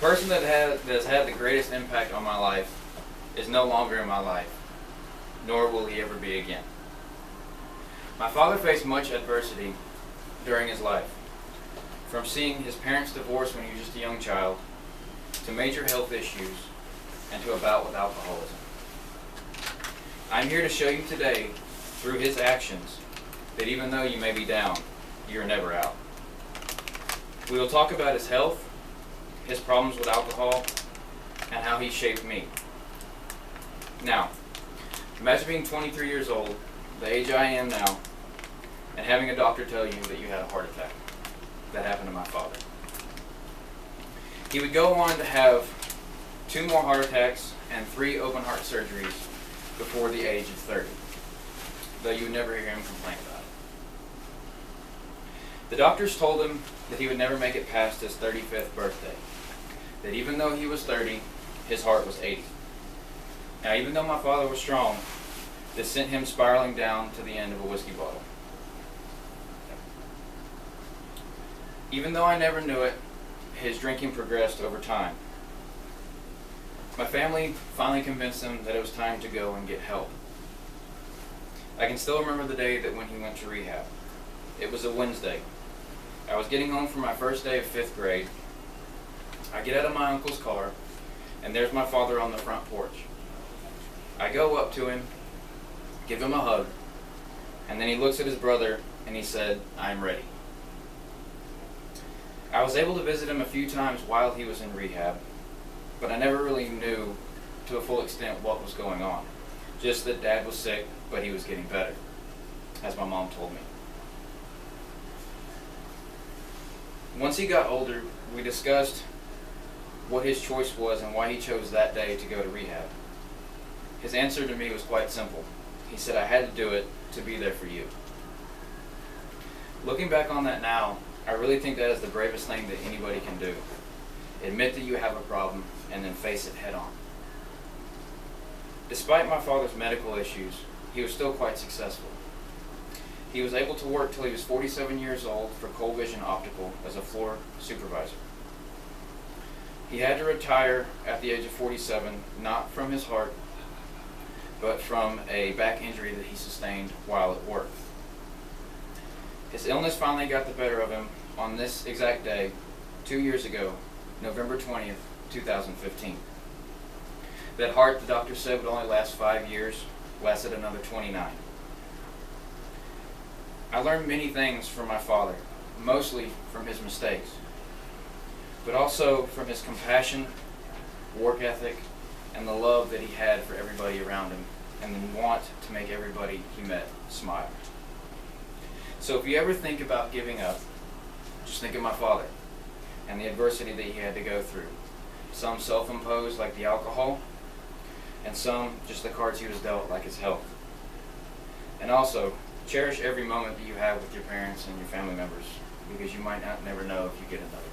person that has had the greatest impact on my life is no longer in my life, nor will he ever be again. My father faced much adversity during his life, from seeing his parents divorce when he was just a young child, to major health issues, and to a bout with alcoholism. I'm here to show you today, through his actions, that even though you may be down, you're never out. We will talk about his health, his problems with alcohol, and how he shaped me. Now, imagine being 23 years old, the age I am now, and having a doctor tell you that you had a heart attack. That happened to my father. He would go on to have 2 more heart attacks and 3 open heart surgeries before the age of 30, though you would never hear him complain about it. The doctors told him that he would never make it past his 35th birthday, that even though he was 30, his heart was 80. Now, even though my father was strong, this sent him spiraling down to the end of a whiskey bottle. Even though I never knew it, his drinking progressed over time. My family finally convinced him that it was time to go and get help. I can still remember the day that when he went to rehab. It was a Wednesday. I was getting home from my first day of 5th grade. I get out of my uncle's car, and there's my father on the front porch. I go up to him, give him a hug, and then he looks at his brother and he said, "I'm ready." I was able to visit him a few times while he was in rehab, but I never really knew to a full extent what was going on. Just that Dad was sick, but he was getting better, as my mom told me. Once he got older, we discussed what his choice was and why he chose that day to go to rehab. His answer to me was quite simple. He said, "I had to do it to be there for you." Looking back on that now, I really think that is the bravest thing that anybody can do. Admit that you have a problem and then face it head on. Despite my father's medical issues, he was still quite successful. He was able to work till he was 47 years old for Coal Vision Optical as a floor supervisor. He had to retire at the age of 47, not from his heart, but from a back injury that he sustained while at work. His illness finally got the better of him on this exact day, 2 years ago, November 20th, 2015. That heart, the doctor said, would only last 5 years, lasted another 29. I learned many things from my father, mostly from his mistakes, but also from his compassion, work ethic, and the love that he had for everybody around him, and the want to make everybody he met smile. So if you ever think about giving up, just think of my father and the adversity that he had to go through. Some self-imposed, like the alcohol, and some just the cards he was dealt, like his health. And also, cherish every moment that you have with your parents and your family members, because you might not never know if you get another.